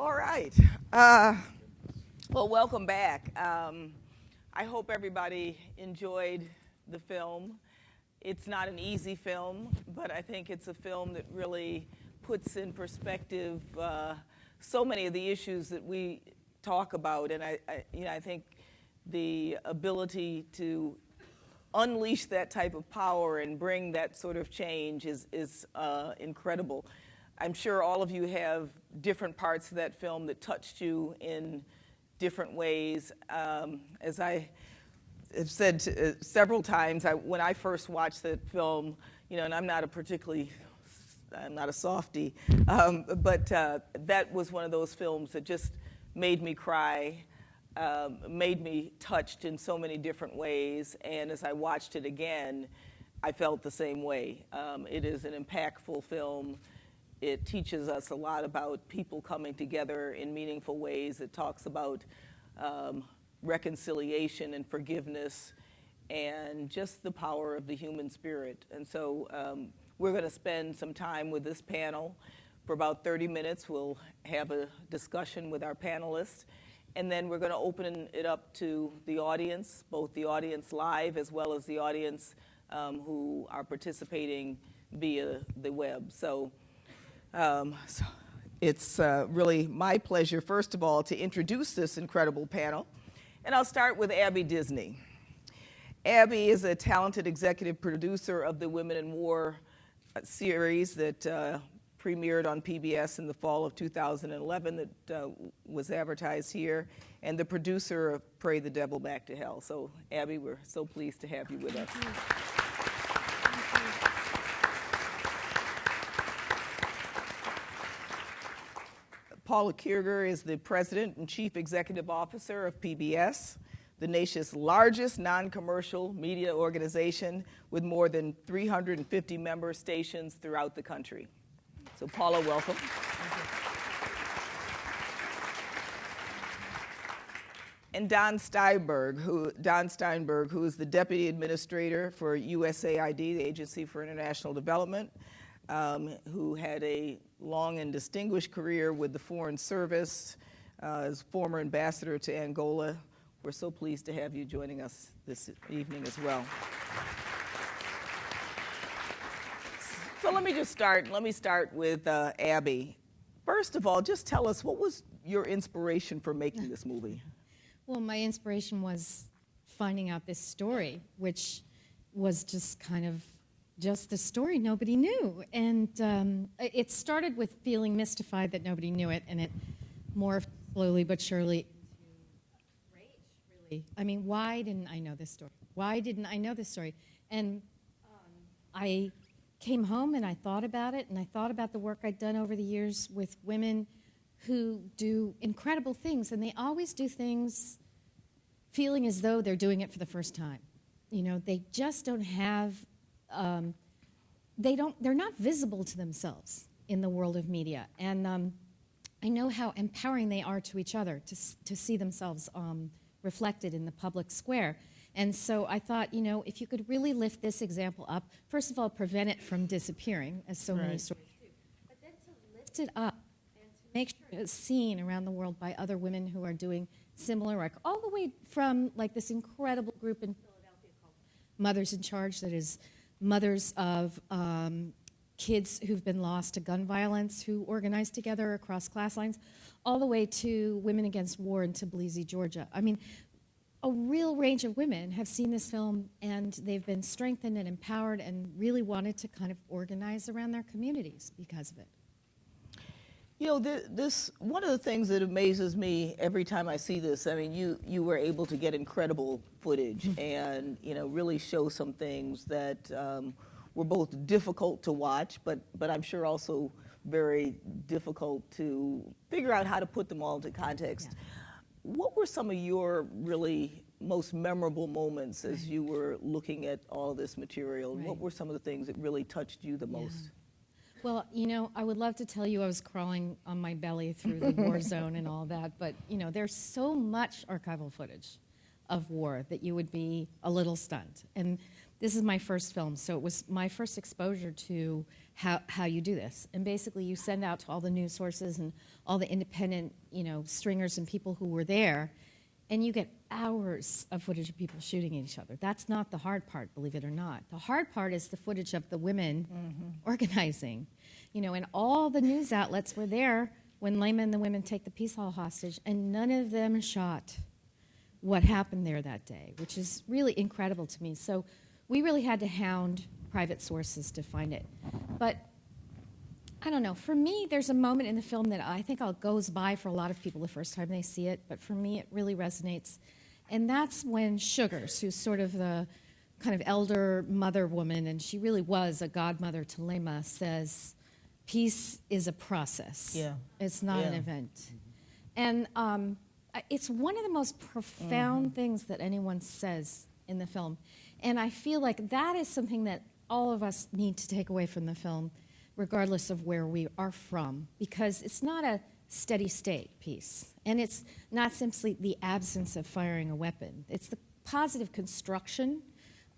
All right. Well, welcome back. I hope everybody enjoyed the film. It's not an easy film, but I think it's a film that really puts in perspective so many of the issues that we talk about. And I think the ability to unleash that type of power and bring that sort of change is incredible. I'm sure all of you have different parts of that film that touched you in different ways. As I have said several times, when I first watched that film, and I'm not a softie, but that was one of those films that just made me cry, made me touched in so many different ways. And as I watched it again, I felt the same way. It is an impactful film. It teaches us a lot about people coming together in meaningful ways. It talks about reconciliation and forgiveness and just the power of the human spirit. And so we're going to spend some time with this panel. For about 30 minutes, we'll have a discussion with our panelists. And then we're going to open it up to the audience, both the audience live as well as the audience who are participating via the web. So it's really my pleasure, first of all, to introduce this incredible panel. And I'll start with Abby Disney. Abby is a talented executive producer of the Women in War series that premiered on PBS in the fall of 2011 that was advertised here, and the producer of Pray the Devil Back to Hell. So, Abby, we're so pleased to have you with us. Paula Kierger is the president and chief executive officer of PBS, the nation's largest non-commercial media organization with more than 350 member stations throughout the country. So Paula, welcome. And Don Steinberg, who is the deputy administrator for USAID, the Agency for International Development, who had a long and distinguished career with the Foreign Service, as former ambassador to Angola. We're so pleased to have you joining us this evening as well. So let me start with Abby. First of all, just tell us, what was your inspiration for making this movie? Well, my inspiration was finding out this story, which was just kind of just the story nobody knew. And it started with feeling mystified that nobody knew it, and it morphed slowly but surely into rage, really. I mean, why didn't I know this story? Why didn't I know this story? And I came home and I thought about it, and I thought about the work I'd done over the years with women who do incredible things, and they always do things feeling as though they're doing it for the first time. They just don't have they're not visible to themselves in the world of media. And I know how empowering they are to each other to see themselves reflected in the public square. And so I thought, if you could really lift this example up, first of all, prevent it from disappearing, as so many stories do, but then to lift it up and to make sure it's seen around the world by other women who are doing similar work, all the way from like this incredible group in Philadelphia called Mothers in Charge, that is mothers of kids who've been lost to gun violence, who organize together across class lines, all the way to Women Against War in Tbilisi, Georgia. I mean, a real range of women have seen this film, and they've been strengthened and empowered and really wanted to kind of organize around their communities because of it. This one of the things that amazes me every time I see this, I mean, you were able to get incredible footage and, really show some things that were both difficult to watch, but I'm sure also very difficult to figure out how to put them all into context. Yeah. What were some of your really most memorable moments as you were looking at all this material? Right. What were some of the things that really touched you the most? Well, I would love to tell you I was crawling on my belly through the war zone and all that, but, there's so much archival footage of war that you would be a little stunned. And this is my first film, so it was my first exposure to how you do this. And basically you send out to all the news sources and all the independent, stringers and people who were there, and you get hours of footage of people shooting at each other. That's not the hard part, believe it or not. The hard part is the footage of the women organizing. And all the news outlets were there when Lema and the women take the peace hall hostage, and none of them shot what happened there that day, which is really incredible to me. So we really had to hound private sources to find it. But I don't know. For me, there's a moment in the film that I think goes by for a lot of people the first time they see it, but for me it really resonates. And that's when Sugars, who's sort of the kind of elder mother woman, and she really was a godmother to Lema, says, peace is a process. Yeah. It's not an event. And it's one of the most profound things that anyone says in the film. And I feel like that is something that all of us need to take away from the film, regardless of where we are from, because it's not a steady state peace. And it's not simply the absence of firing a weapon. It's the positive construction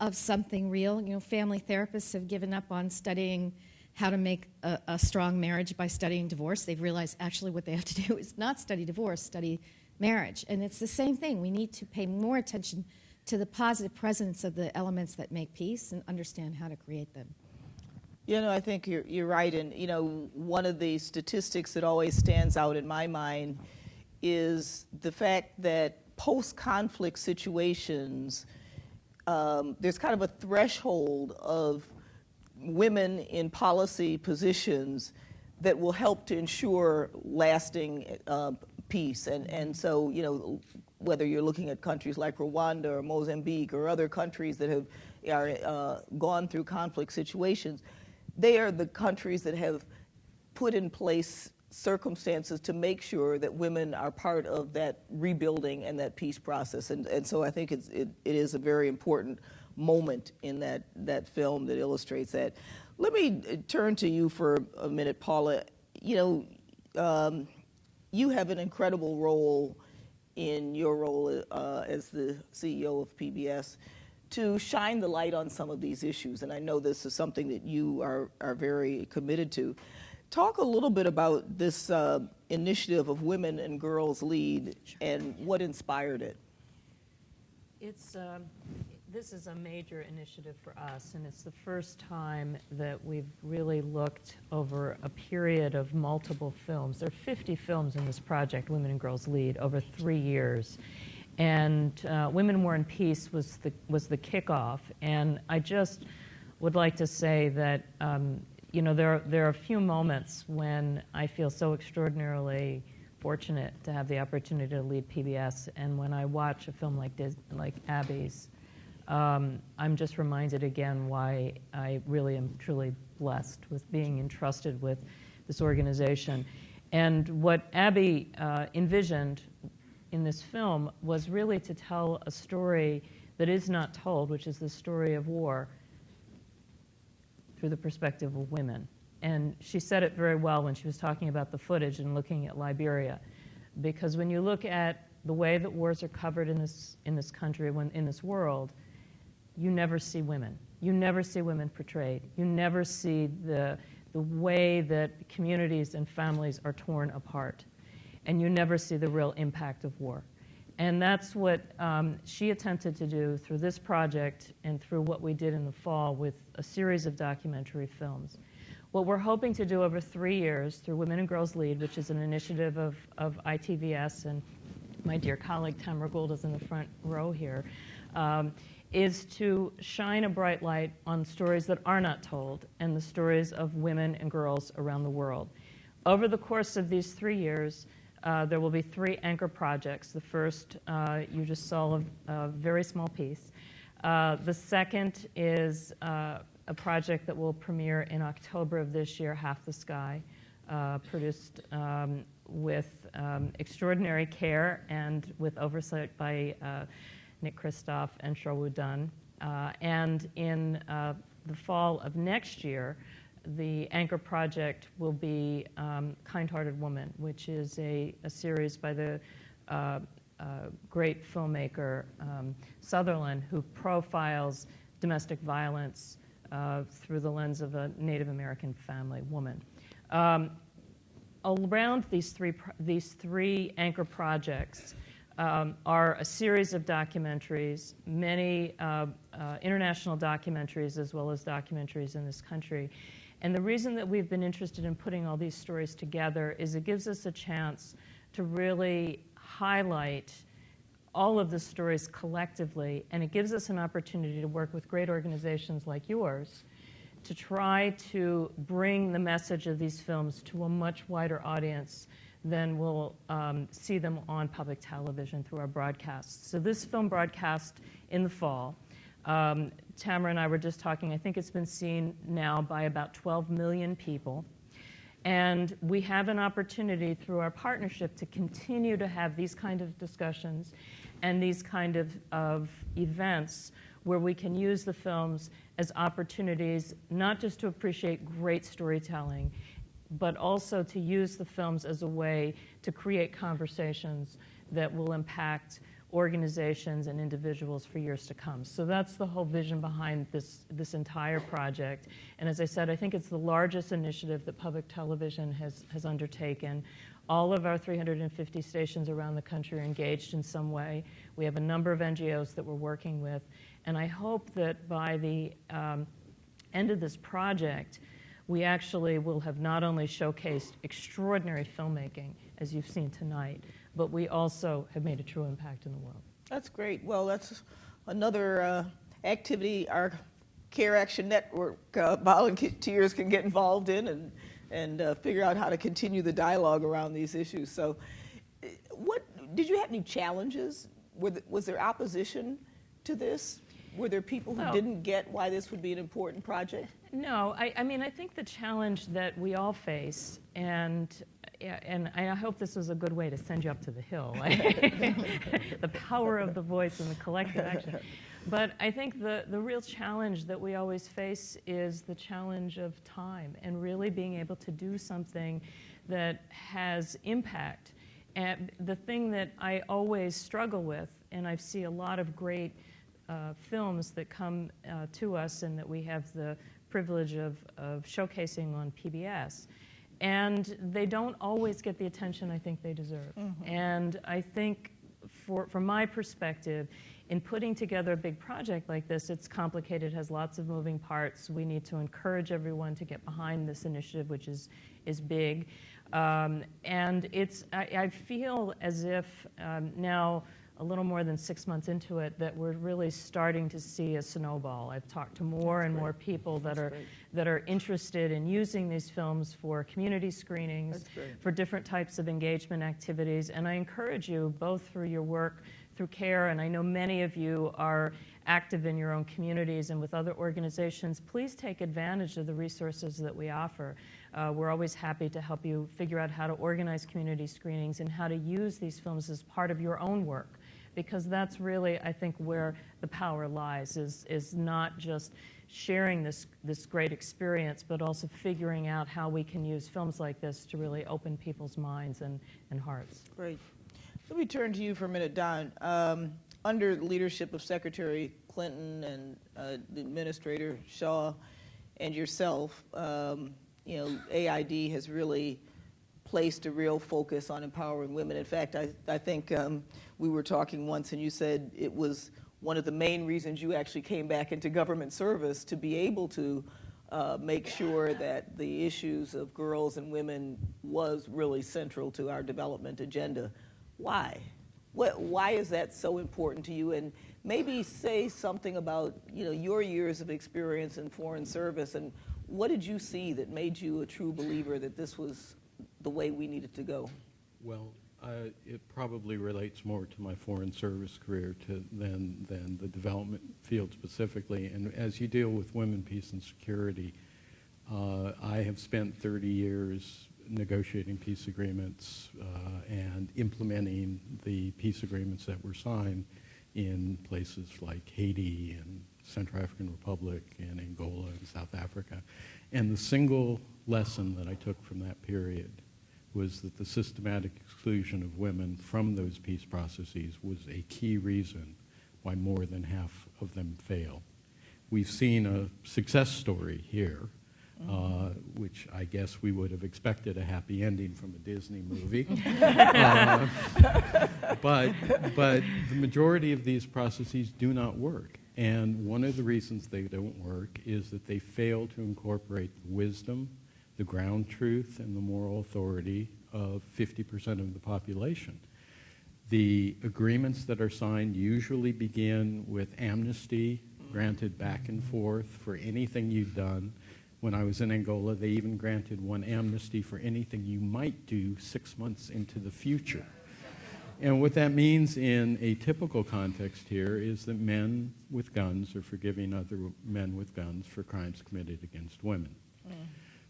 of something real. Family therapists have given up on studying how to make a strong marriage by studying divorce. They've realized actually what they have to do is not study divorce, study marriage. And it's the same thing. We need to pay more attention to the positive presence of the elements that make peace and understand how to create them. I think you're right. And, one of the statistics that always stands out in my mind is the fact that post-conflict situations, there's kind of a threshold of women in policy positions that will help to ensure lasting peace. And so, whether you're looking at countries like Rwanda or Mozambique or other countries that have gone through conflict situations, they are the countries that have put in place circumstances to make sure that women are part of that rebuilding and that peace process. And so I think it is a very important moment in that film that illustrates that. Let me turn to you for a minute, Paula. You have an incredible role in your role as the CEO of PBS to shine the light on some of these issues, and I know this is something that you are very committed to. Talk a little bit about this initiative of Women and Girls Lead and what inspired it. This is a major initiative for us, and it's the first time that we've really looked over a period of multiple films. There are 50 films in this project, Women and Girls Lead, over 3 years. And Women, War, and Peace was the kickoff. And I just would like to say that there are a few moments when I feel so extraordinarily fortunate to have the opportunity to lead PBS. And when I watch a film like Abby's, I'm just reminded again why I really am truly blessed with being entrusted with this organization. And what Abby envisioned in this film was really to tell a story that is not told, which is the story of war through the perspective of women. And she said it very well when she was talking about the footage and looking at Liberia. Because when you look at the way that wars are covered in this country, in this world, you never see women. You never see women portrayed. You never see the way that communities and families are torn apart. And you never see the real impact of war. And that's what she attempted to do through this project and through what we did in the fall with a series of documentary films. What we're hoping to do over 3 years through Women and Girls Lead, which is an initiative of ITVS, and my dear colleague Tamara Gould is in the front row here, is to shine a bright light on stories that are not told and the stories of women and girls around the world. Over the course of these 3 years, there will be 3 anchor projects. The first, you just saw a very small piece. The second is a project that will premiere in October of this year, Half the Sky, produced with extraordinary care and with oversight by Nick Kristoff and Sherwood Dunn. And in the fall of next year, the anchor project will be Kind-Hearted Woman, which is a series by the great filmmaker, Sutherland, who profiles domestic violence through the lens of a Native American family woman. Around these three anchor projects are a series of documentaries, many international documentaries as well as documentaries in this country. And the reason that we've been interested in putting all these stories together is it gives us a chance to really highlight all of the stories collectively, and it gives us an opportunity to work with great organizations like yours to try to bring the message of these films to a much wider audience than will see them on public television through our broadcasts. So this film broadcast in the fall. Tamara and I were just talking, I think it's been seen now by about 12 million people. And we have an opportunity through our partnership to continue to have these kind of discussions and these kind of events where we can use the films as opportunities not just to appreciate great storytelling, but also to use the films as a way to create conversations that will impact organizations and individuals for years to come. So that's the whole vision behind this entire project. And as I said, I think it's the largest initiative that public television has undertaken. All of our 350 stations around the country are engaged in some way. We have a number of NGOs that we're working with. And I hope that by the end of this project, we actually will have not only showcased extraordinary filmmaking, as you've seen tonight, but we also have made a true impact in the world. That's great. Well, that's another activity our Care Action Network volunteers can get involved in and figure out how to continue the dialogue around these issues. So what did you have any challenges? Was there opposition to this? Were there people who didn't get why this would be an important project? No, I mean, I think the challenge that we all face, and I hope this was a good way to send you up to the hill, the power of the voice and the collective action. But I think the real challenge that we always face is the challenge of time and really being able to do something that has impact. And the thing that I always struggle with, and I see a lot of great films that come to us and that we have the privilege of showcasing on PBS, and they don't always get the attention I think they deserve. Mm-hmm. And I think from my perspective, in putting together a big project like this, it's complicated, has lots of moving parts. We need to encourage everyone to get behind this initiative, which is big. And I feel as if now, a little more than 6 months into it, that we're really starting to see a snowball. I've talked to more and more people that are interested in using these films for community screenings, for different types of engagement activities. And I encourage you, both through your work through CARE, and I know many of you are active in your own communities and with other organizations, please take advantage of the resources that we offer. We're always happy to help you figure out how to organize community screenings and how to use these films as part of your own work. Because that's really, I think, where the power lies, is not just sharing this great experience, but also figuring out how we can use films like this to really open people's minds and hearts. Great. Let me turn to you for a minute, Don. Under the leadership of Secretary Clinton and the Administrator Shaw and yourself, AID has really placed a real focus on empowering women. In fact, I think we were talking once and you said it was one of the main reasons you actually came back into government service, to be able to make sure that the issues of girls and women was really central to our development agenda. Why? Why is that so important to you? And maybe say something about your years of experience in foreign service, and what did you see that made you a true believer that this was the way we needed to go? Well, it probably relates more to my foreign service career than the development field specifically. And as you deal with women, peace, and security, I have spent 30 years negotiating peace agreements and implementing the peace agreements that were signed in places like Haiti and Central African Republic and Angola and South Africa. And the single lesson that I took from that period was that the systematic exclusion of women from those peace processes was a key reason why more than half of them fail. We've seen a success story here, which I guess we would have expected a happy ending from a Disney movie. But the majority of these processes do not work. And one of the reasons they don't work is that they fail to incorporate the wisdom, the ground truth, and the moral authority of 50% of the population. The agreements that are signed usually begin with amnesty granted back and forth for anything you've done. When I was in Angola, they even granted one amnesty for anything you might do 6 months into the future. And what that means in a typical context here is that men with guns are forgiving other men with guns for crimes committed against women.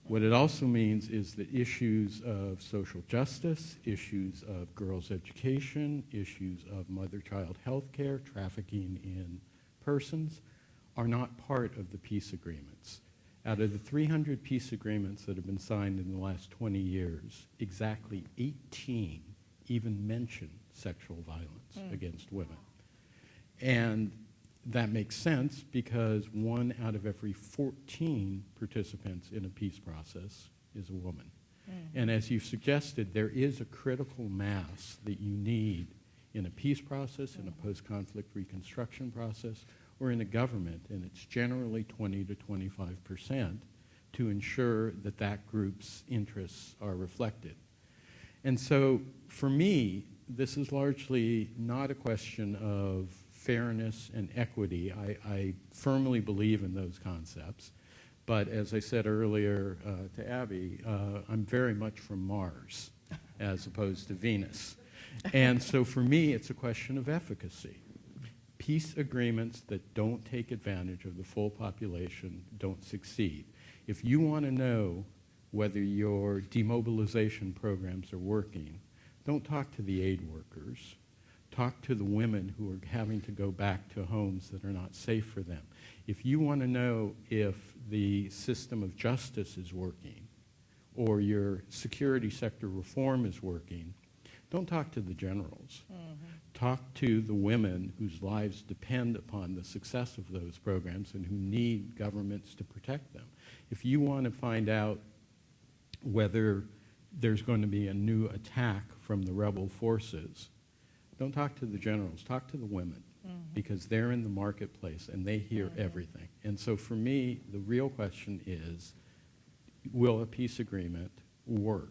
What it also means is that issues of social justice, issues of girls' education, issues of mother-child health care, trafficking in persons, are not part of the peace agreements. Out of the 300 peace agreements that have been signed in the last 20 years, exactly 18 even mention sexual violence against women. And that makes sense because 1 out of every 14 participants in a peace process is a woman. And as you've suggested, there is a critical mass that you need in a peace process, in a post-conflict reconstruction process, or in a government, and it's generally 20 to 25% to ensure that that group's interests are reflected. And so for me, this is largely not a question of fairness and equity. I firmly believe in those concepts. But as I said earlier to Abby, I'm very much from Mars as opposed to Venus. And so for me, it's a question of efficacy. Peace agreements that don't take advantage of the full population don't succeed. If you want to know whether your demobilization programs are working, don't talk to the aid workers. Talk to the women who are having to go back to homes that are not safe for them. If you want to know if the system of justice is working or your security sector reform is working, don't talk to the generals. Talk to the women whose lives depend upon the success of those programs and who need governments to protect them. If you want to find out whether there's going to be a new attack from the rebel forces, don't talk to the generals, talk to the women, because they're in the marketplace and they hear everything. And so for me, the real question is, will a peace agreement work?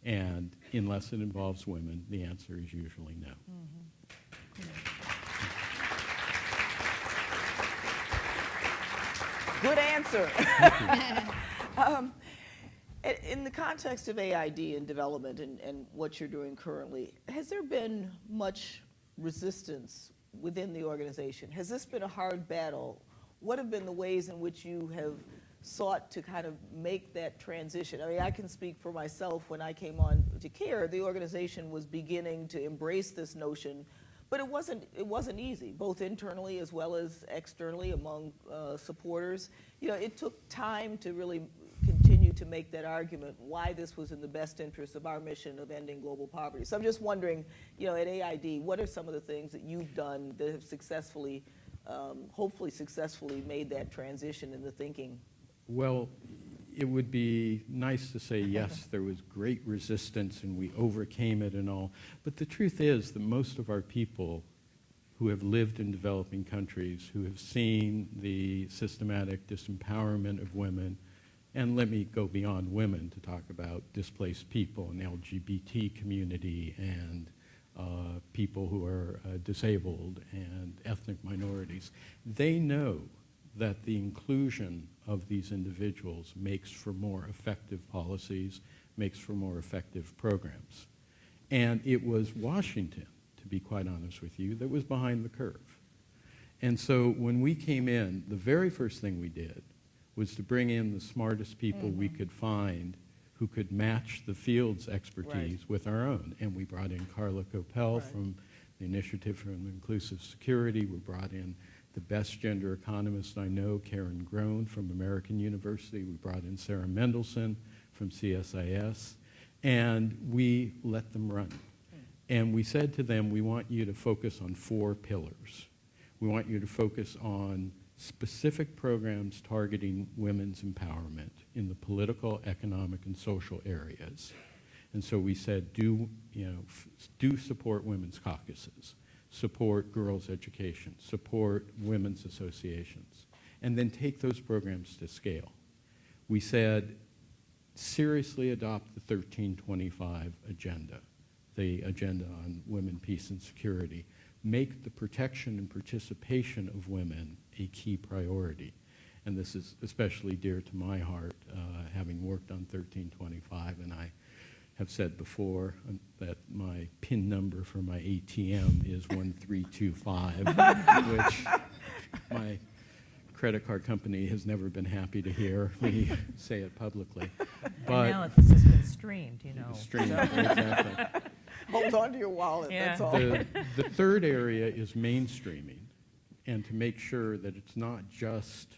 And unless it involves women, the answer is usually no. Good answer. In the context of AID and development and what you're doing currently, has there been much resistance within the organization? Has this been a hard battle? What have been the ways in which you have sought to kind of make that transition? I mean, I can speak for myself. When I came on to CARE, the organization was beginning to embrace this notion, but it wasn't easy, both internally as well as externally among supporters. You know, it took time to really continue to make that argument why this was in the best interest of our mission of ending global poverty. So I'm just wondering, you know, at AID, what are some of the things that you've done that have successfully, hopefully successfully made that transition in the thinking? Well, it would be nice to say, yes, there was great resistance and we overcame it and all. But the truth is that most of our people who have lived in developing countries, who have seen the systematic disempowerment of women, and let me go beyond women to talk about displaced people and LGBT community and people who are disabled and ethnic minorities, they know that the inclusion of these individuals makes for more effective policies, makes for more effective programs. And it was Washington, to be quite honest with you, that was behind the curve. And so when we came in, the very first thing we did was to bring in the smartest people we could find who could match the field's expertise with our own. And we brought in Carla Coppell from the Initiative for Inclusive Security. We brought in the best gender economist I know, Karen Groen from American University. We brought in Sarah Mendelson from CSIS. And we let them run. And we said to them, we want you to focus on 4 pillars. We want you to focus on specific programs targeting women's empowerment in the political, economic, and social areas. And so we said, do support women's caucuses, support girls' education, support women's associations, and then take those programs to scale. We said, seriously adopt the 1325 agenda, the agenda on women, peace, and security. Make the protection and participation of women a key priority. And this is especially dear to my heart, having worked on 1325, and I have said before that my PIN number for my ATM is 1325, which my credit card company has never been happy to hear me say it publicly. But and now this has been streamed, streamed, exactly. Hold on to your wallet, Yeah. that's all. The third area is mainstreaming, and to make sure that it's not just,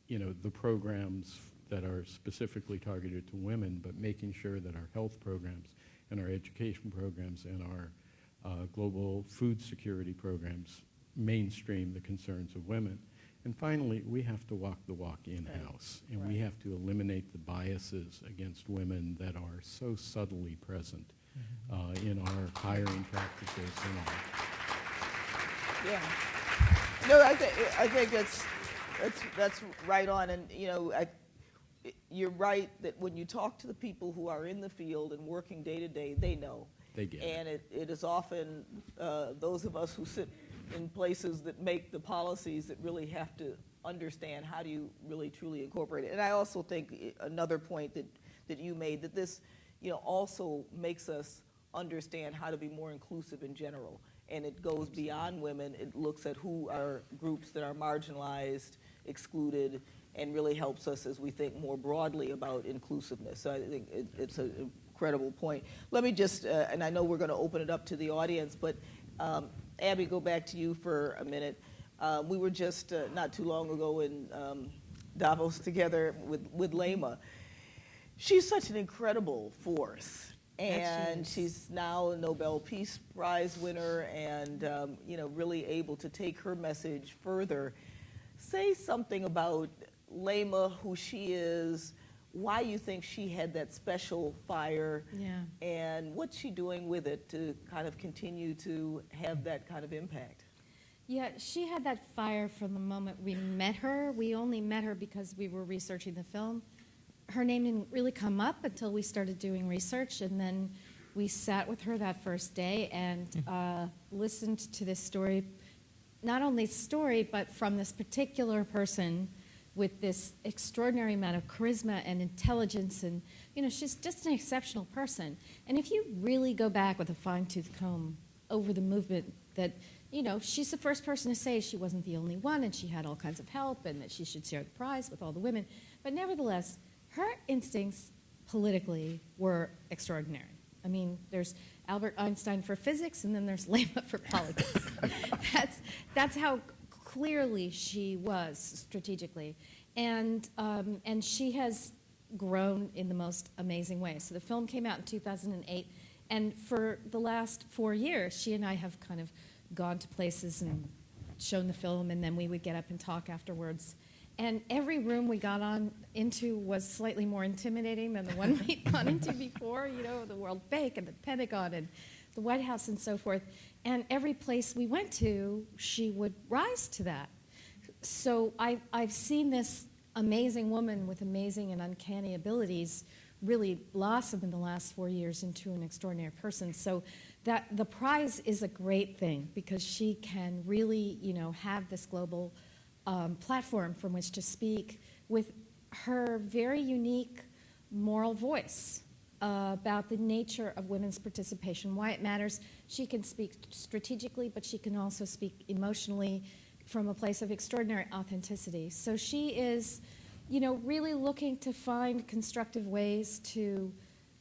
the programs that are specifically targeted to women, but making sure that our health programs and our education programs and our global food security programs mainstream the concerns of women. And finally, we have to walk the walk in-house, and we have to eliminate the biases against women that are so subtly present in our hiring practices and all. Yeah. No, I think that's right on, and you're right that when you talk to the people who are in the field and working day to day, they know. They get it. And it is often those of us who sit in places that make the policies that really have to understand how do you really truly incorporate it. And I also think another point that you made, that this also makes us understand how to be more inclusive in general. And it goes beyond women. It looks at who are groups that are marginalized, excluded, and really helps us as we think more broadly about inclusiveness. So I think it's an incredible point. Let me just, and I know we're going to open it up to the audience, but Abby, go back to you for a minute. We were just not too long ago in Davos together with Lema. She's such an incredible force. And she's now a Nobel Peace Prize winner and really able to take her message further. Say something about Lema, who she is, why you think she had that special fire, and what's she doing with it to kind of continue to have that kind of impact? Yeah, she had that fire from the moment we met her. We only met her because we were researching the film. Her name didn't really come up until we started doing research, and then we sat with her that first day and listened to this story, not only story, but from this particular person with this extraordinary amount of charisma and intelligence, and she's just an exceptional person. And if you really go back with a fine-tooth comb over the movement, that she's the first person to say she wasn't the only one, and she had all kinds of help, and that she should share the prize with all the women. But nevertheless, her instincts politically were extraordinary. I mean, there's Albert Einstein for physics, and then there's Lema for politics. That's how clearly she was strategically, and she has grown in the most amazing way. So the film came out in 2008, and for the last 4 years, she and I have kind of gone to places and shown the film, and then we would get up and talk afterwards. And every room we got into was slightly more intimidating than the one we'd gone into before, the World Bank and the Pentagon and the White House and so forth. And every place we went to, she would rise to that. So I've seen this amazing woman with amazing and uncanny abilities really blossom in the last 4 years into an extraordinary person. So that the prize is a great thing because she can really, have this global platform from which to speak with her very unique moral voice about the nature of women's participation, why it matters. She can speak strategically, but she can also speak emotionally from a place of extraordinary authenticity. So she is, really looking to find constructive ways to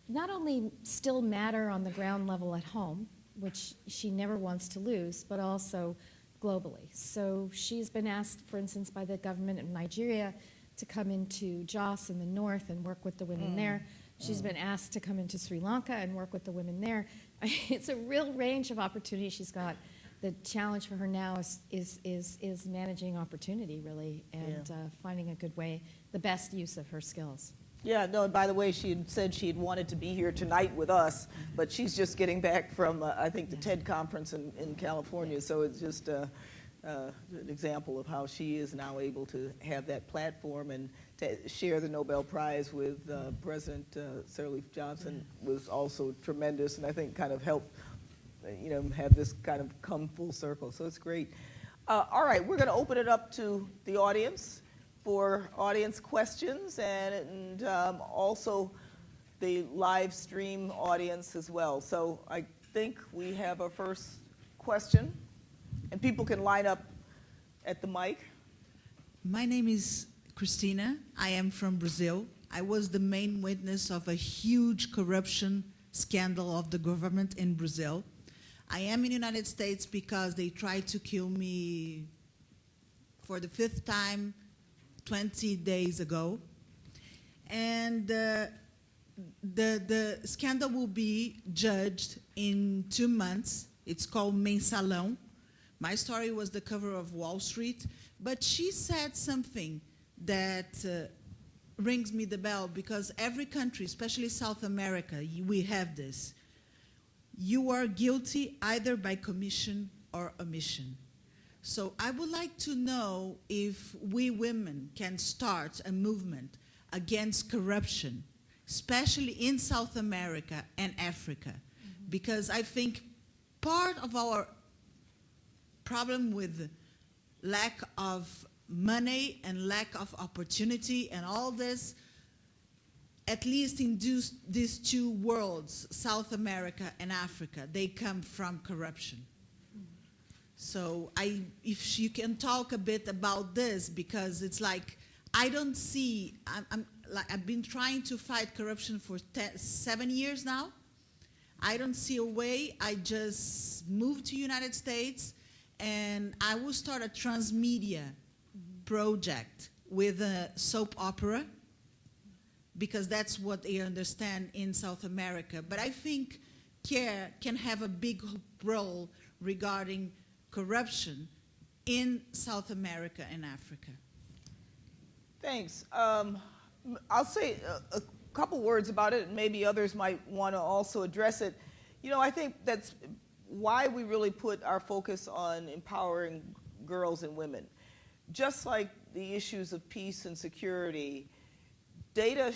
not only still matter on the ground level at home, which she never wants to lose, but also globally. So she's been asked, for instance, by the government of Nigeria to come into Jos in the north and work with the women there. She's been asked to come into Sri Lanka and work with the women there. It's a real range of opportunities she's got. The challenge for her now is managing opportunity, really, and finding a good way, the best use of her skills. Yeah, no, and by the way, she had said she had wanted to be here tonight with us, but she's just getting back from, I think, the TED conference in California, so it's just an example of how she is now able to have that platform and to share the Nobel Prize with President Sirleaf Johnson was also tremendous, and I think kind of helped, have this kind of come full circle, so it's great. All right, we're going to open it up to the audience for audience questions and also the live stream audience as well. So I think we have our first question, and people can line up at the mic. My name is Christina. I am from Brazil. I was the main witness of a huge corruption scandal of the government in Brazil. I am in the United States because they tried to kill me for the 5th time 20 days ago. And the scandal will be judged in 2 months. It's called Mensalão. My story was the cover of Wall Street, but she said something that rings me the bell, because every country, especially South America, we have this. You are guilty either by commission or omission. So I would like to know if we women can start a movement against corruption, especially in South America and Africa, because I think part of our problem with lack of money and lack of opportunity and all this, at least in these 2 worlds, South America and Africa, they come from corruption. So if you can talk a bit about this, because it's like, I don't see, I've been trying to fight corruption for 7 years now. I don't see a way. I just moved to United States, and I will start a transmedia project with a soap opera, because that's what they understand in South America. But I think CARE can have a big role regarding corruption in South America and Africa. Thanks. I'll say a couple words about it, and maybe others might want to also address it. I think that's why we really put our focus on empowering girls and women. Just like the issues of peace and security, data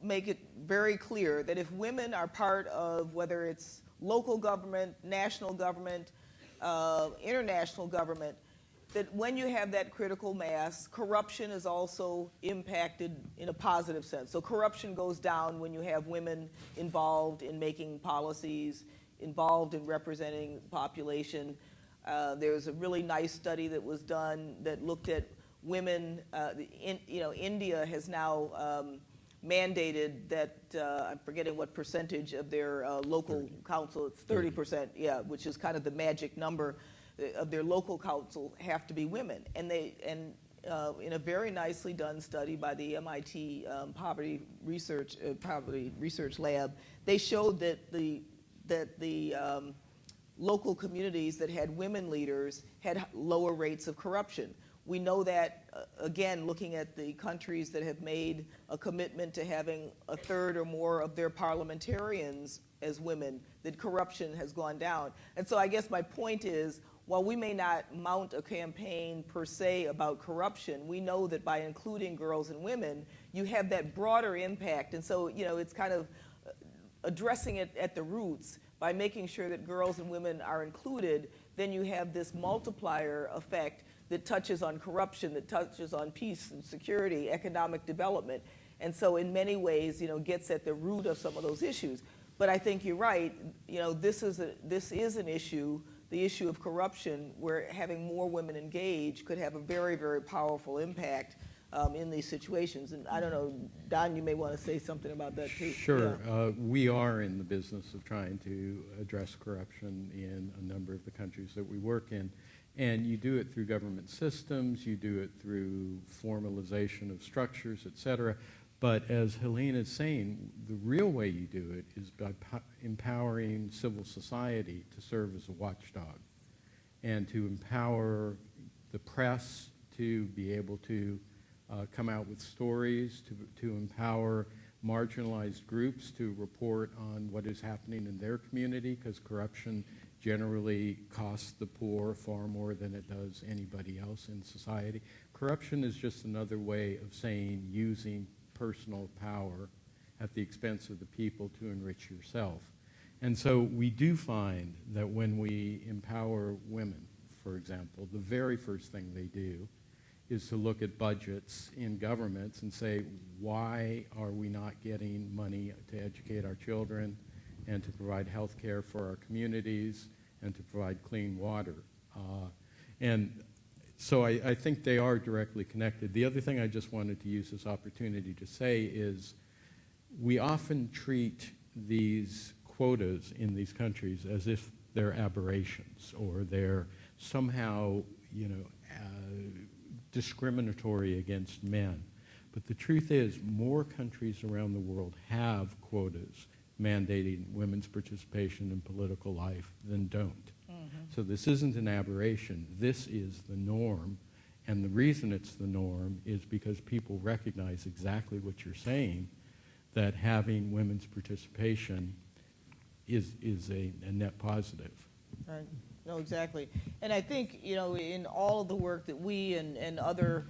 make it very clear that if women are part of, whether it's local government, national government, international government, that when you have that critical mass, corruption is also impacted in a positive sense. So corruption goes down when you have women involved in making policies, involved in representing the population. There's a really nice study that was done that looked at women. India has now mandated that, I'm forgetting what percentage of their local council, it's 30%, yeah, which is kind of the magic number of their local council have to be women. And in a very nicely done study by the MIT Poverty Research Lab, they showed that the local communities that had women leaders had lower rates of corruption. We know that, again, looking at the countries that have made a commitment to having a third or more of their parliamentarians as women, that corruption has gone down. And so I guess my point is, while we may not mount a campaign per se about corruption, we know that by including girls and women, you have that broader impact. And so, it's kind of addressing it at the roots by making sure that girls and women are included. Then you have this multiplier effect that touches on corruption, that touches on peace and security, economic development. And so in many ways, gets at the root of some of those issues. But I think you're right, this is an issue, the issue of corruption, where having more women engaged could have a very, very powerful impact in these situations. And I don't know, Don, you may want to say something about that too. Sure. Yeah. We are in the business of trying to address corruption in a number of the countries that we work in. And you do it through government systems, you do it through formalization of structures, et cetera. But as Helene is saying, the real way you do it is by empowering civil society to serve as a watchdog and to empower the press to be able to come out with stories, to empower marginalized groups to report on what is happening in their community, because corruption generally costs the poor far more than it does anybody else in society. Corruption is just another way of saying using personal power at the expense of the people to enrich yourself. And so we do find that when we empower women, for example, the very first thing they do is to look at budgets in governments and say, why are we not getting money to educate our children and to provide health care for our communities and to provide clean water? And so I think they are directly connected. The other thing I just wanted to use this opportunity to say is we often treat these quotas in these countries as if they're aberrations or they're somehow, discriminatory against men. But the truth is, more countries around the world have quotas mandating women's participation in political life than don't. So this isn't an aberration. This is the norm. And the reason it's the norm is because people recognize exactly what you're saying, that having women's participation is a net positive. Right. No, exactly. And I think, in all of the work that we and other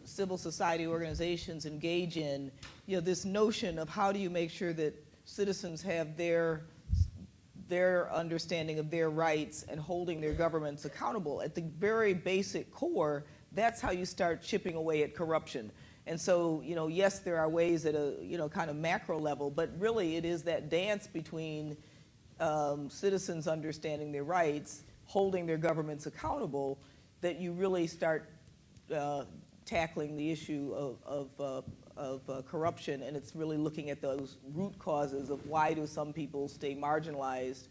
civil society organizations engage in, this notion of how do you make sure that citizens have their understanding of their rights and holding their governments accountable. At the very basic core, that's how you start chipping away at corruption. And so, yes, there are ways at a, kind of macro level, but really it is that dance between citizens understanding their rights, holding their governments accountable, that you really start tackling the issue of corruption, and it's really looking at those root causes of why do some people stay marginalized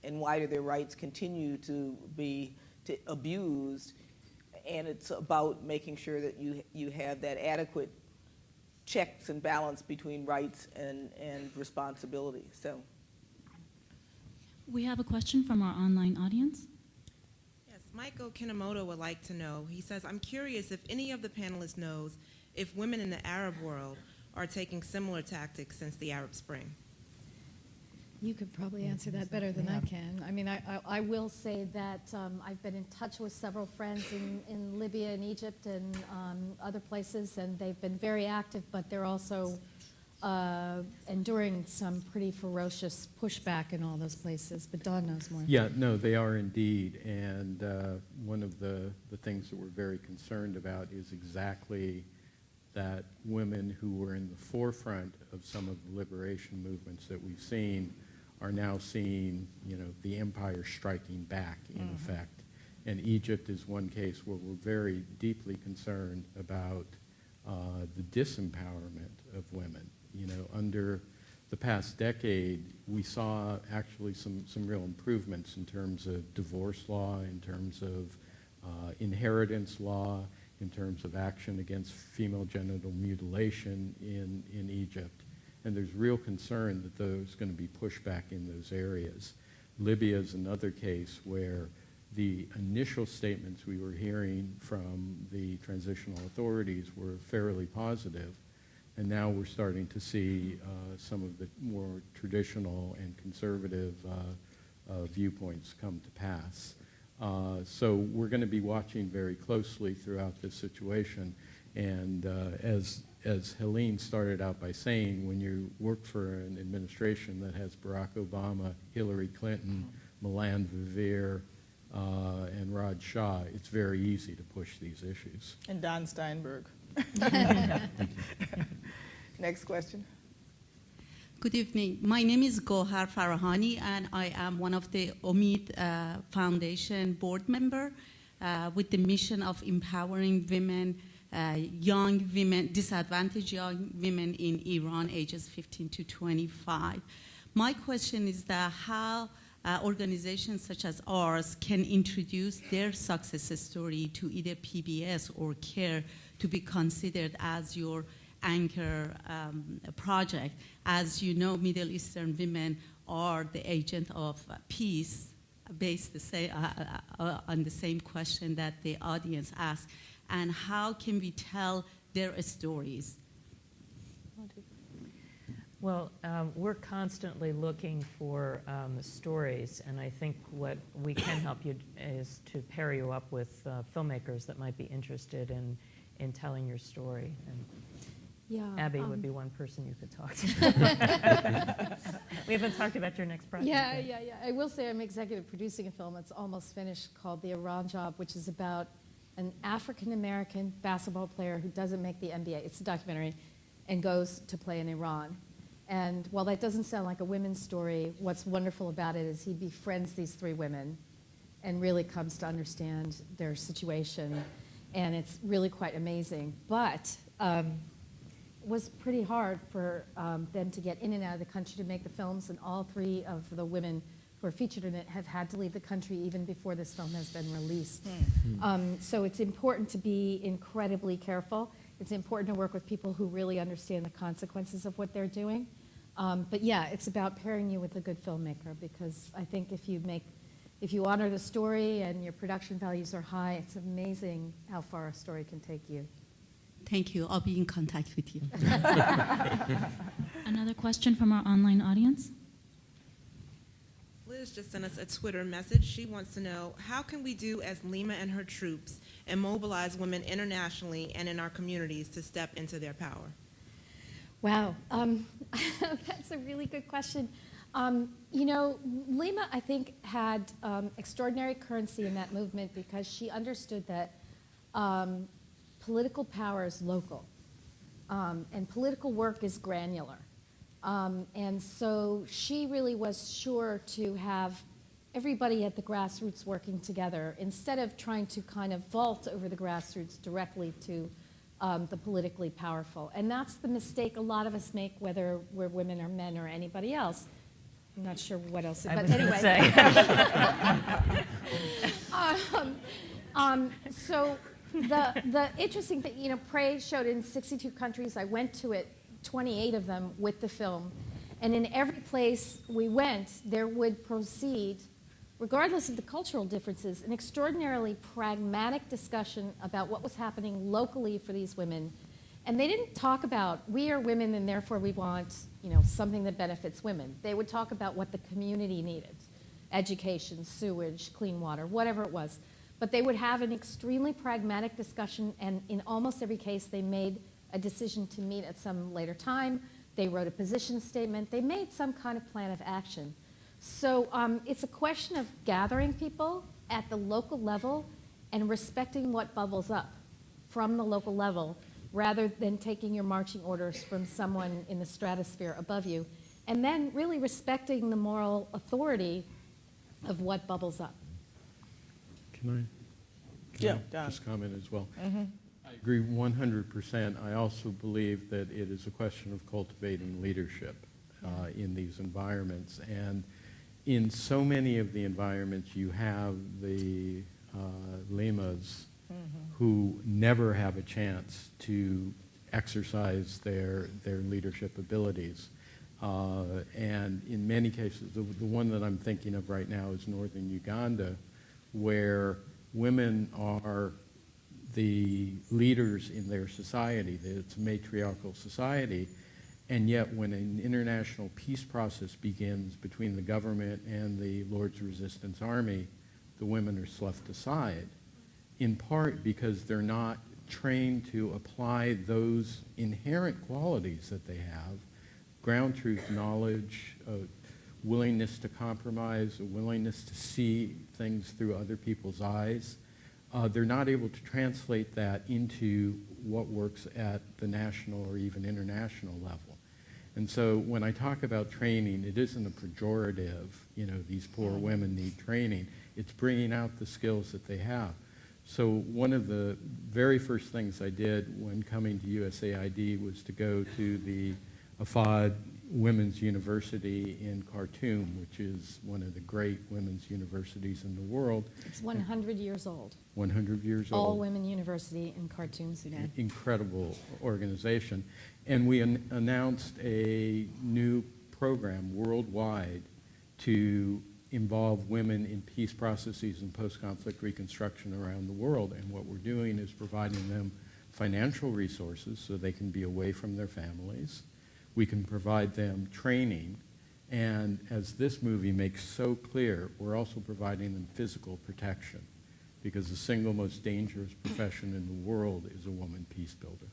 and why do their rights continue to be abused, and it's about making sure that you have that adequate checks and balance between rights and responsibility. So. We have a question from our online audience. Yes, Michael Kinamoto would like to know, he says, I'm curious if any of the panelists knows if women in the Arab world are taking similar tactics since the Arab Spring. You could probably answer that better than I can. I mean, I will say that I've been in touch with several friends in Libya and Egypt and other places, and they've been very active, but they're also enduring some pretty ferocious pushback in all those places. But Don knows more. Yeah, no, they are indeed. And one of the things that we're very concerned about is exactly that women who were in the forefront of some of the liberation movements that we've seen are now seeing, the empire striking back in effect. And Egypt is one case where we're very deeply concerned about the disempowerment of women. Under the past decade, we saw actually some real improvements in terms of divorce law, in terms of inheritance law, in terms of action against female genital mutilation in Egypt. And there's real concern that there's going to be pushback in those areas. Libya is another case where the initial statements we were hearing from the transitional authorities were fairly positive. And now we're starting to see some of the more traditional and conservative viewpoints come to pass. So we're going to be watching very closely throughout this situation. And as Helene started out by saying, when you work for an administration that has Barack Obama, Hillary Clinton, Milan Vivir, and Raj Shah, it's very easy to push these issues. And Don Steinberg. Next question. Good evening. My name is Gohar Farahani, and I am one of the Omote Foundation board member with the mission of empowering women, young women, disadvantaged young women in Iran, ages 15 to 25. My question is that how organizations such as ours can introduce their success story to either PBS or CARE to be considered as your anchor project. As you know, Middle Eastern women are the agent of peace, based on the same question that the audience asked. And how can we tell their stories? Well, we're constantly looking for stories, and I think what we can help you is to pair you up with filmmakers that might be interested in telling your story. And Yeah, Abby would be one person you could talk to. We haven't talked about your next project yet. Yeah. I will say I'm executive producing a film that's almost finished called The Iran Job, which is about an African-American basketball player who doesn't make the NBA. It's a documentary, and goes to play in Iran. And while that doesn't sound like a women's story, what's wonderful about it is he befriends these three women and really comes to understand their situation. And it's really quite amazing. But it was pretty hard for them to get in and out of the country to make the films, and all three of the women who are featured in it have had to leave the country even before this film has been released. So it's important to be incredibly careful. It's important to work with people who really understand the consequences of what they're doing. But yeah, it's about pairing you with a good filmmaker, because I think if you honor the story and your production values are high, it's amazing how far a story can take you. Thank you. I'll be in contact with you. Another question from our online audience. Liz just sent us a Twitter message. She wants to know, how can we do as Lima and her troops and mobilize women internationally and in our communities to step into their power? Wow, that's a really good question. You know, Lima, I think, had extraordinary currency in that movement because she understood that political power is local, and political work is granular. And so she really was sure to have everybody at the grassroots working together instead of trying to kind of vault over the grassroots directly to the politically powerful. And that's the mistake a lot of us make, whether we're women or men or anybody else. I'm not sure what else, but anyway. So the interesting thing, you know, Parade showed in 62 countries. I went to it, 28 of them, with the film. And in every place we went, there would proceed, regardless of the cultural differences, an extraordinarily pragmatic discussion about what was happening locally for these women. And they didn't talk about, we are women and therefore we want, you know, something that benefits women. They would talk about what the community needed: education, sewage, clean water, whatever it was. But they would have an extremely pragmatic discussion, and in almost every case they made a decision to meet at some later time. They wrote a position statement. They made some kind of plan of action. So it's a question of gathering people at the local level and respecting what bubbles up from the local level, rather than taking your marching orders from someone in the stratosphere above you, and then really respecting the moral authority of what bubbles up. Can Yeah, I Don. just comment as well? I agree 100%. I also believe that it is a question of cultivating leadership in these environments. And in so many of the environments, you have the Limas who never have a chance to exercise their leadership abilities. And in many cases, the one that I'm thinking of right now is northern Uganda, where women are the leaders in their society. It's a matriarchal society, and yet when an international peace process begins between the government and the Lord's Resistance Army, the women are left aside, in part because they're not trained to apply those inherent qualities that they have: ground truth knowledge, willingness to compromise, a willingness to see things through other people's eyes. They're not able to translate that into what works at the national or even international level. And so when I talk about training, it isn't a pejorative, you know, these poor women need training. It's bringing out the skills that they have. So one of the very first things I did when coming to USAID was to go to the AFAD women's university in Khartoum, which is one of the great women's universities in the world. It's 100 years old. 100 years old. All Women University in Khartoum, Sudan. Incredible organization. And we announced a new program worldwide to involve women in peace processes and post-conflict reconstruction around the world. And what we're doing is providing them financial resources so they can be away from their families. We can provide them training. And as this movie makes so clear, we're also providing them physical protection, because the single most dangerous profession in the world is a woman peace builder.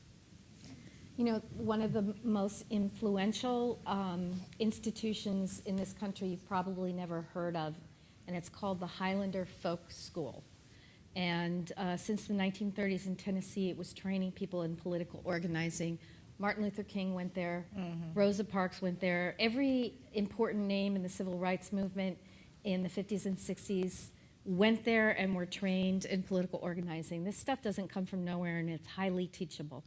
You know, one of the most influential institutions in this country you've probably never heard of, and it's called the Highlander Folk School. And since the 1930s in Tennessee, it was training people in political organizing. Martin Luther King went there. Rosa Parks went there. Every important name in the civil rights movement in the 50s and 60s went there and were trained in political organizing. This stuff doesn't come from nowhere, and it's highly teachable.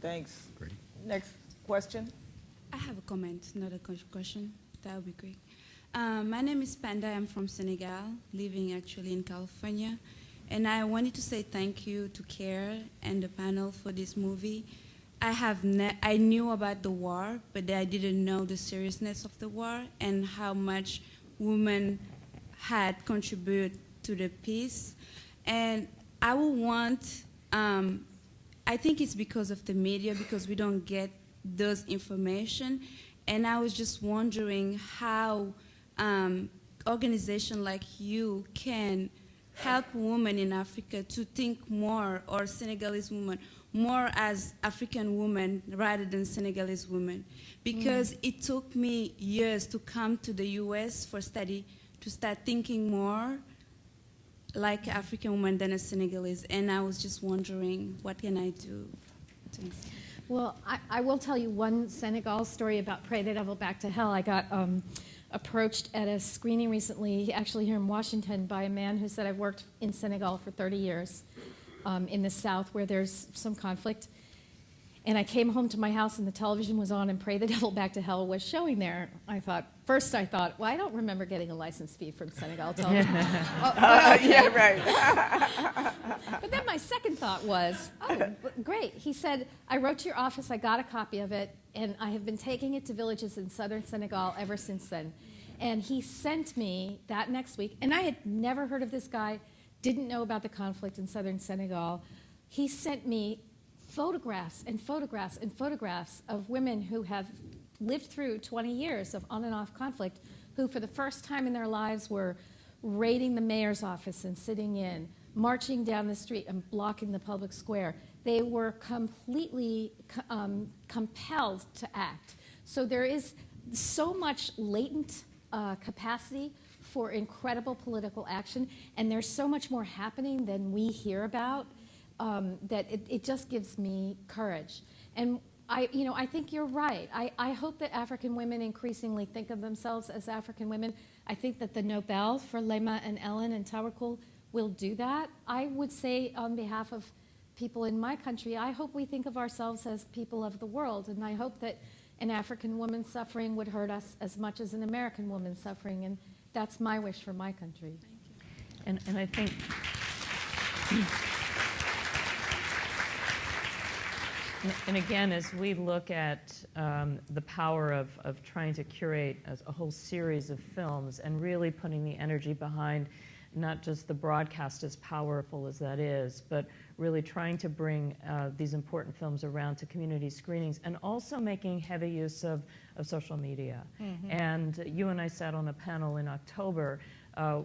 Thanks. Great. Next question. I have a comment, not a question. That would be great. My name is Panda. I'm from Senegal, living actually in California. And I wanted to say thank you to CARE and the panel for this movie. I knew about the war, but I didn't know the seriousness of the war and how much women had contributed to the peace. And I would want, I think it's because of the media, because we don't get those information. And I was just wondering how organizations like you can help women in Africa to think more, or Senegalese women, more as African women rather than Senegalese women. Because it took me years to come to the US for study, to start thinking more like African woman than a Senegalese. And I was just wondering, what can I do? Thanks. Well, I will tell you one Senegal story about Pray the Devil Back to Hell. I got approached at a screening recently, actually here in Washington, by a man who said, I've worked in Senegal for 30 years in the South where there's some conflict. And I came home to my house and the television was on and Pray the Devil Back to Hell was showing there. First I thought, well, I don't remember getting a license fee from Senegal television. Yeah, right. But then my second thought was, oh, great. He said, I wrote to your office, I got a copy of it, and I have been taking it to villages in southern Senegal ever since then. And he sent me that next week, and I had never heard of this guy, didn't know about the conflict in southern Senegal. He sent me photographs and photographs and photographs of women who have lived through 20 years of on and off conflict, who for the first time in their lives were raiding the mayor's office and sitting in, marching down the street and blocking the public square. They were completely compelled to act. So there is so much latent capacity for incredible political action, and there's so much more happening than we hear about that it just gives me courage. And I think you're right. I hope that African women increasingly think of themselves as African women. I think that the Nobel for Lema and Ellen and Tawakkul will do that. I would say on behalf of people in my country, I hope we think of ourselves as people of the world, and I hope that an African woman suffering would hurt us as much as an American woman suffering, and that's my wish for my country. And I think and again, as we look at the power of trying to curate a whole series of films and really putting the energy behind not just the broadcast, as powerful as that is, but really trying to bring these important films around to community screenings, and also making heavy use of social media. And you and I sat on a panel in October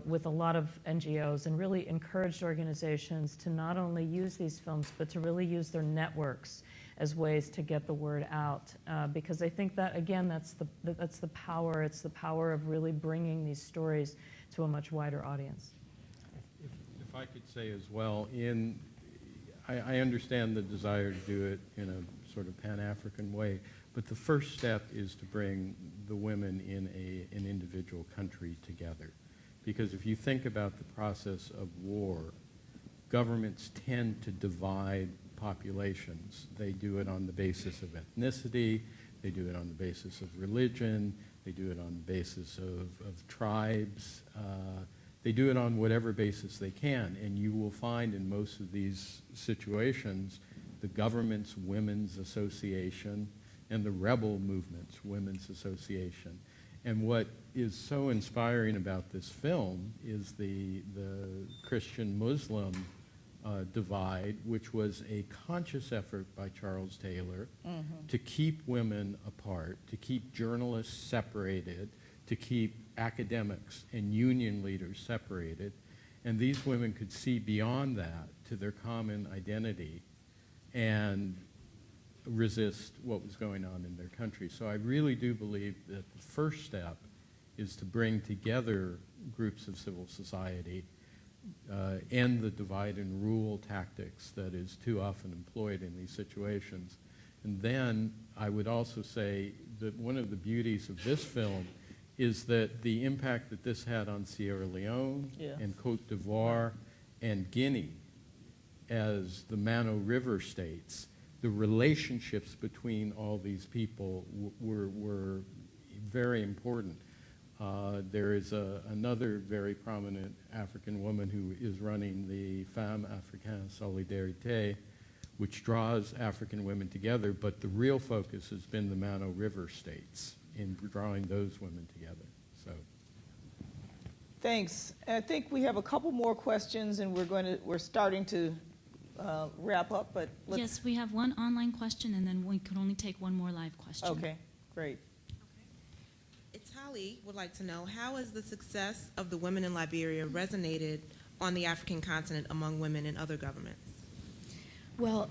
with a lot of NGOs and really encouraged organizations to not only use these films, but to really use their networks as ways to get the word out. Because I think that, again, that's the power. It's the power of really bringing these stories to a much wider audience. If I could say as well, I understand the desire to do it in a sort of Pan-African way, but the first step is to bring the women in an individual country together. Because if you think about the process of war, governments tend to divide populations. They do it on the basis of ethnicity, they do it on the basis of religion, they do it on the basis of tribes, they do it on whatever basis they can. And you will find in most of these situations the government's women's association and the rebel movement's women's association. And what is so inspiring about this film is the Christian-Muslim divide, which was a conscious effort by Charles Taylor to keep women apart, to keep journalists separated, to keep academics and union leaders separated. And these women could see beyond that to their common identity and resist what was going on in their country. So I really do believe that the first step is to bring together groups of civil society, end the divide and rule tactics that is too often employed in these situations. And then I would also say that one of the beauties of this film is that the impact that this had on Sierra Leone and Cote d'Ivoire and Guinea as the Mano River states, the relationships between all these people were very important. There is another very prominent African woman who is running the Femmes Africaines Solidarité, which draws African women together, but the real focus has been the Mano River states in drawing those women together. So, Thanks. I think we have a couple more questions, and we're starting to wrap up. But Yes, we have one online question, and then we can only take one more live question. Okay, great. Itali would like to know, how has the success of the women in Liberia resonated on the African continent among women in other governments? Well,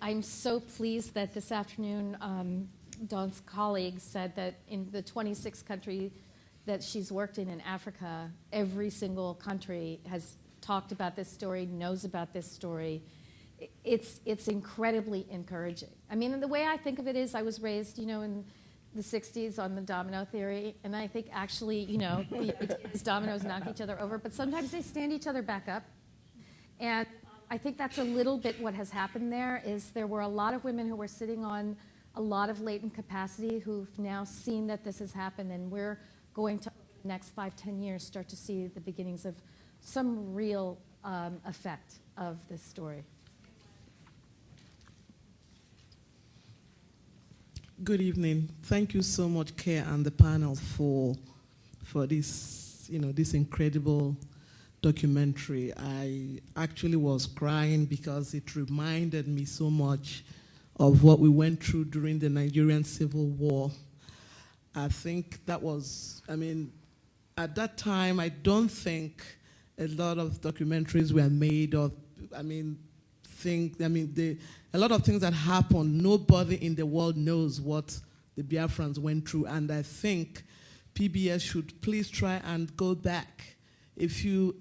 I'm so pleased that this afternoon Dawn's colleague said that in the 26 countries that she's worked in Africa, every single country has talked about this story, knows about this story. It's incredibly encouraging. I mean, the way I think of it is I was raised, in the 60s on the domino theory, and I think actually, these dominoes knock each other over, but sometimes they stand each other back up. And I think that's a little bit what has happened there, is there were a lot of women who were sitting on a lot of latent capacity who've now seen that this has happened, and we're going to, over the next 5-10 years, start to see the beginnings of some real effect of this story. Good evening. Thank you so much, Kay, and the panel for this, this incredible documentary. I actually was crying because it reminded me so much of what we went through during the Nigerian Civil War. I think that was, at that time, I don't think a lot of documentaries were made of, a lot of things that happened, nobody in the world knows what the Biafrans went through, and I think PBS should please try and go back a few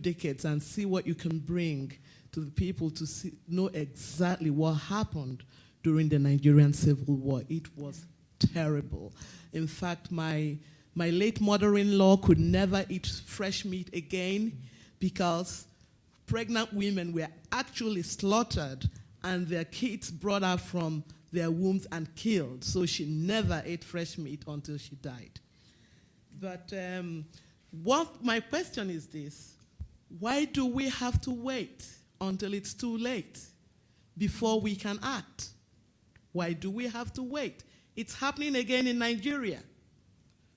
decades and see what you can bring to the people to know exactly what happened during the Nigerian Civil War. It was terrible. In fact, my late mother-in-law could never eat fresh meat again because pregnant women were actually slaughtered and their kids brought out from their wombs and killed. So she never ate fresh meat until she died. But my question is this: why do we have to wait until it's too late before we can act? Why do we have to wait? It's happening again in Nigeria.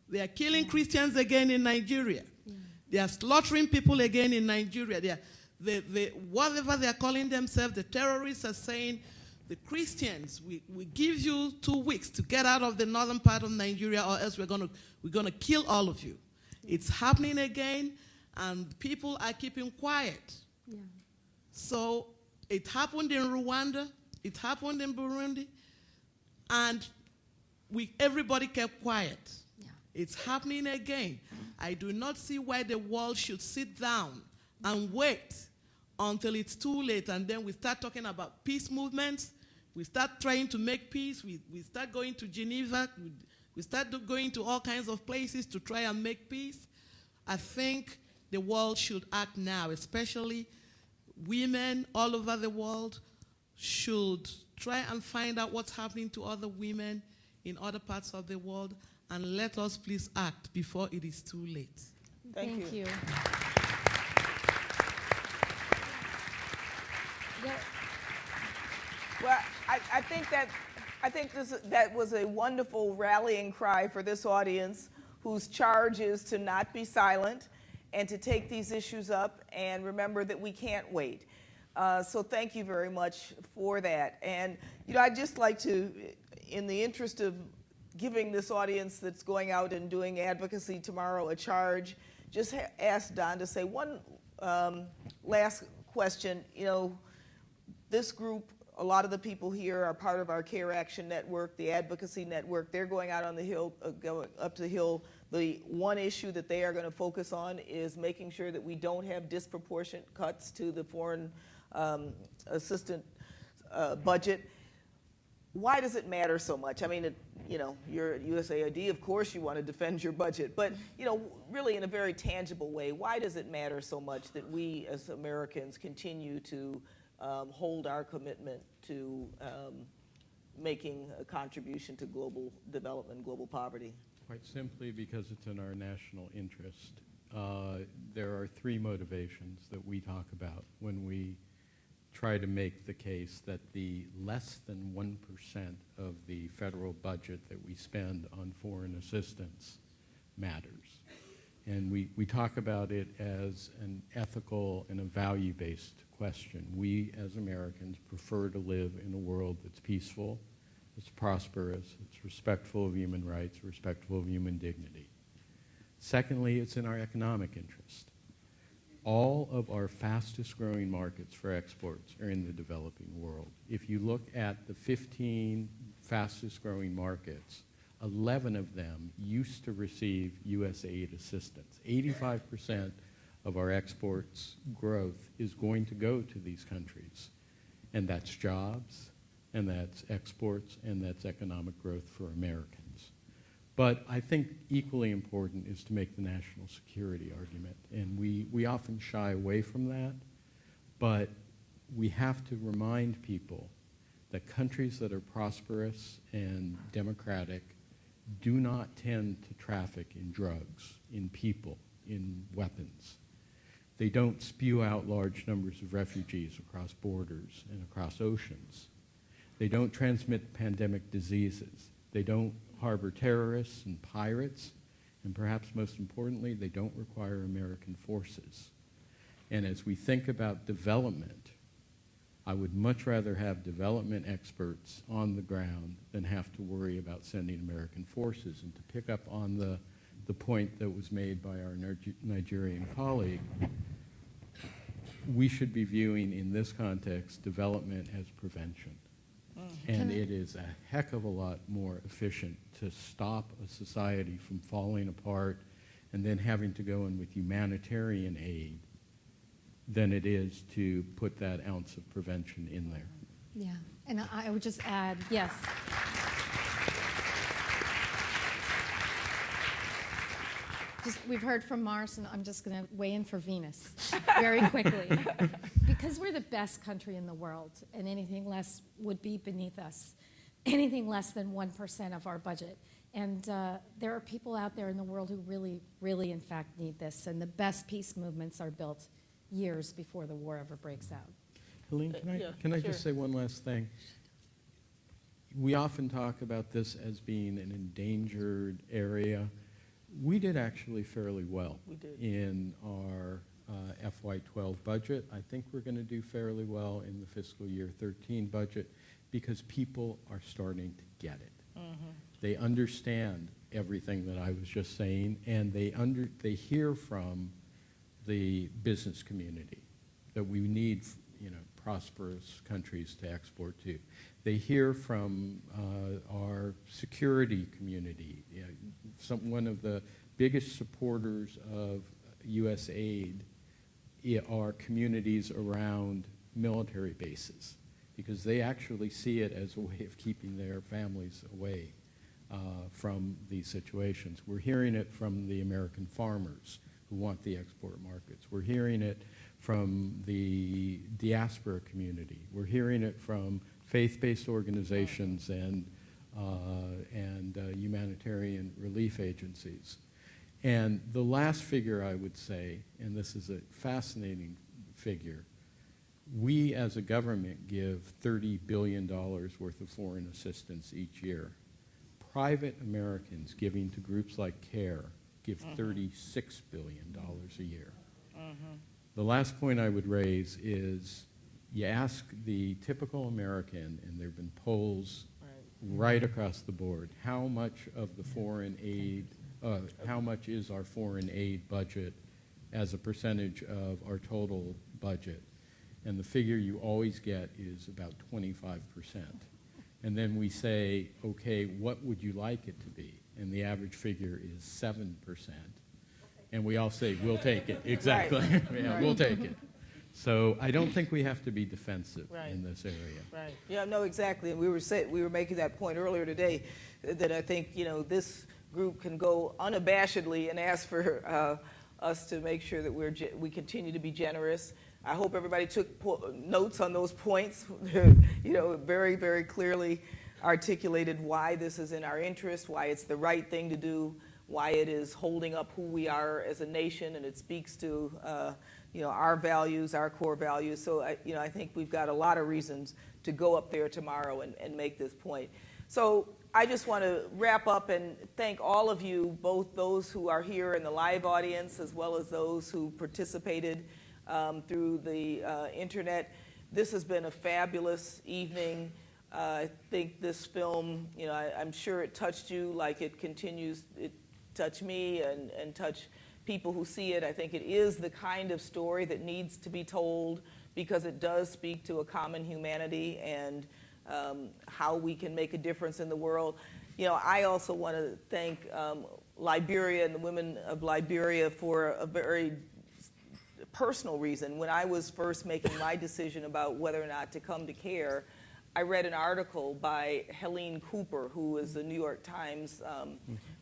They are killing Christians again in Nigeria. They are slaughtering people again in Nigeria. Whatever they are calling themselves, the terrorists are saying, the Christians, we give you 2 weeks to get out of the northern part of Nigeria, or else we're gonna kill all of you. It's happening again, and people are keeping quiet. Yeah. So it happened in Rwanda, it happened in Burundi, and everybody kept quiet. Yeah. It's happening again. I do not see why the world should sit down and wait until it's too late, and then we start talking about peace movements. We start trying to make peace. We start going to Geneva. We start going to all kinds of places to try and make peace. I think the world should act now, especially women all over the world should try and find out what's happening to other women in other parts of the world, and let us please act before it is too late. Thank you. Well, I think that was a wonderful rallying cry for this audience, whose charge is to not be silent and to take these issues up and remember that we can't wait. So thank you very much for that. And I'd just like to, in the interest of giving this audience that's going out and doing advocacy tomorrow a charge, just ask Don to say one last question. This group, a lot of the people here are part of our Care Action Network, the advocacy network. They're going out on the hill, going up to the hill. The one issue that they are going to focus on is making sure that we don't have disproportionate cuts to the foreign assistant budget. Why does it matter so much? I mean, you're at USAID, of course you want to defend your budget, but, really in a very tangible way, why does it matter so much that we as Americans continue to hold our commitment to making a contribution to global development, global poverty? Quite simply because it's in our national interest. There are three motivations that we talk about when we try to make the case that the less than 1% of the federal budget that we spend on foreign assistance matters. And we talk about it as an ethical and a value-based question. We, as Americans, prefer to live in a world that's peaceful, that's prosperous, it's respectful of human rights, respectful of human dignity. Secondly, it's in our economic interest. All of our fastest growing markets for exports are in the developing world. If you look at the 15 fastest growing markets, 11 of them used to receive U.S. aid assistance. 85% of our exports growth is going to go to these countries. And that's jobs, and that's exports, and that's economic growth for Americans. But I think equally important is to make the national security argument. And we often shy away from that, but we have to remind people that countries that are prosperous and democratic do not tend to traffic in drugs, in people, in weapons. They don't spew out large numbers of refugees across borders and across oceans. They don't transmit pandemic diseases. They don't harbor terrorists and pirates. And perhaps most importantly, they don't require American forces. And as we think about development, I would much rather have development experts on the ground than have to worry about sending American forces. And to pick up on the point that was made by our Nigerian colleague, we should be viewing in this context development as prevention. And it is a heck of a lot more efficient to stop a society from falling apart and then having to go in with humanitarian aid than it is to put that ounce of prevention in there. Yeah, and I would just add, yes. We've heard from Mars, and I'm just going to weigh in for Venus very quickly. Because we're the best country in the world, and anything less would be beneath us. Anything less than 1% of our budget. And there are people out there in the world who really, really, in fact, need this. And the best peace movements are built years before the war ever breaks out. Helene, can I just say one last thing? We often talk about this as being an endangered area. We did actually fairly well in our FY12 budget. I think we're going to do fairly well in the fiscal year 13 budget because people are starting to get it. Mm-hmm. They understand everything that I was just saying, and they hear from the business community that we need, prosperous countries to export to. They hear from our security community. One of the biggest supporters of U.S. aid are communities around military bases because they actually see it as a way of keeping their families away from these situations. We're hearing it from the American farmers who want the export markets. We're hearing it from the diaspora community. We're hearing it from faith-based organizations and and humanitarian relief agencies. And the last figure I would say, and this is a fascinating figure, we as a government give $30 billion worth of foreign assistance each year. Private Americans giving to groups like CARE give $36 billion a year. The last point I would raise is you ask the typical American, and there have been polls right across the board, how much of the foreign aid, how much is our foreign aid budget as a percentage of our total budget? And the figure you always get is about 25%. And then we say, okay, what would you like it to be? And the average figure is 7%. And we all say, we'll take it. Exactly. Right. Yeah, Right. we'll take it. So I don't think we have to be defensive Right. in this area. Right. Yeah, no, exactly. And we were making that point earlier today, that I think, this group can go unabashedly and ask for us to make sure that we continue to be generous. I hope everybody took notes on those points, very, very clearly articulated why this is in our interest, why it's the right thing to do, why it is holding up who we are as a nation, and it speaks to our values, our core values. So I think we've got a lot of reasons to go up there tomorrow and make this point. So I just want to wrap up and thank all of you, both those who are here in the live audience as well as those who participated through the internet. This has been a fabulous evening. I think this film, I'm sure it touched you like it continues to touch me and touch people who see it. I think it is the kind of story that needs to be told because it does speak to a common humanity and how we can make a difference in the world. I also want to thank Liberia and the women of Liberia for a very personal reason. When I was first making my decision about whether or not to come to CARE, I read an article by Helene Cooper, who is a New York Times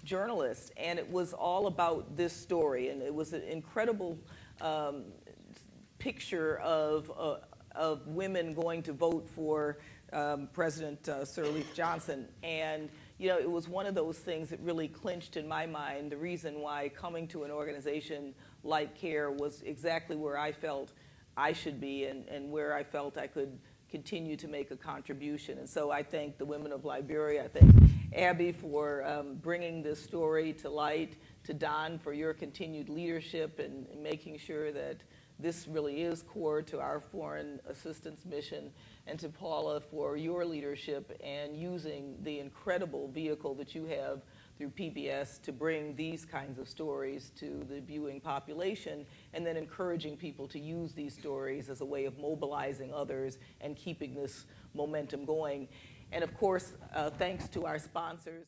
journalist, and it was all about this story, and it was an incredible picture of women going to vote for President Sirleaf Johnson. And it was one of those things that really clinched in my mind the reason why coming to an organization like CARE was exactly where I felt I should be and where I felt I could continue to make a contribution. And so I thank the women of Liberia. I thank Abby for bringing this story to light, to Don for your continued leadership and making sure that this really is core to our foreign assistance mission, and to Paula for your leadership and using the incredible vehicle that you have through PBS to bring these kinds of stories to the viewing population, and then encouraging people to use these stories as a way of mobilizing others and keeping this momentum going. And of course, thanks to our sponsors.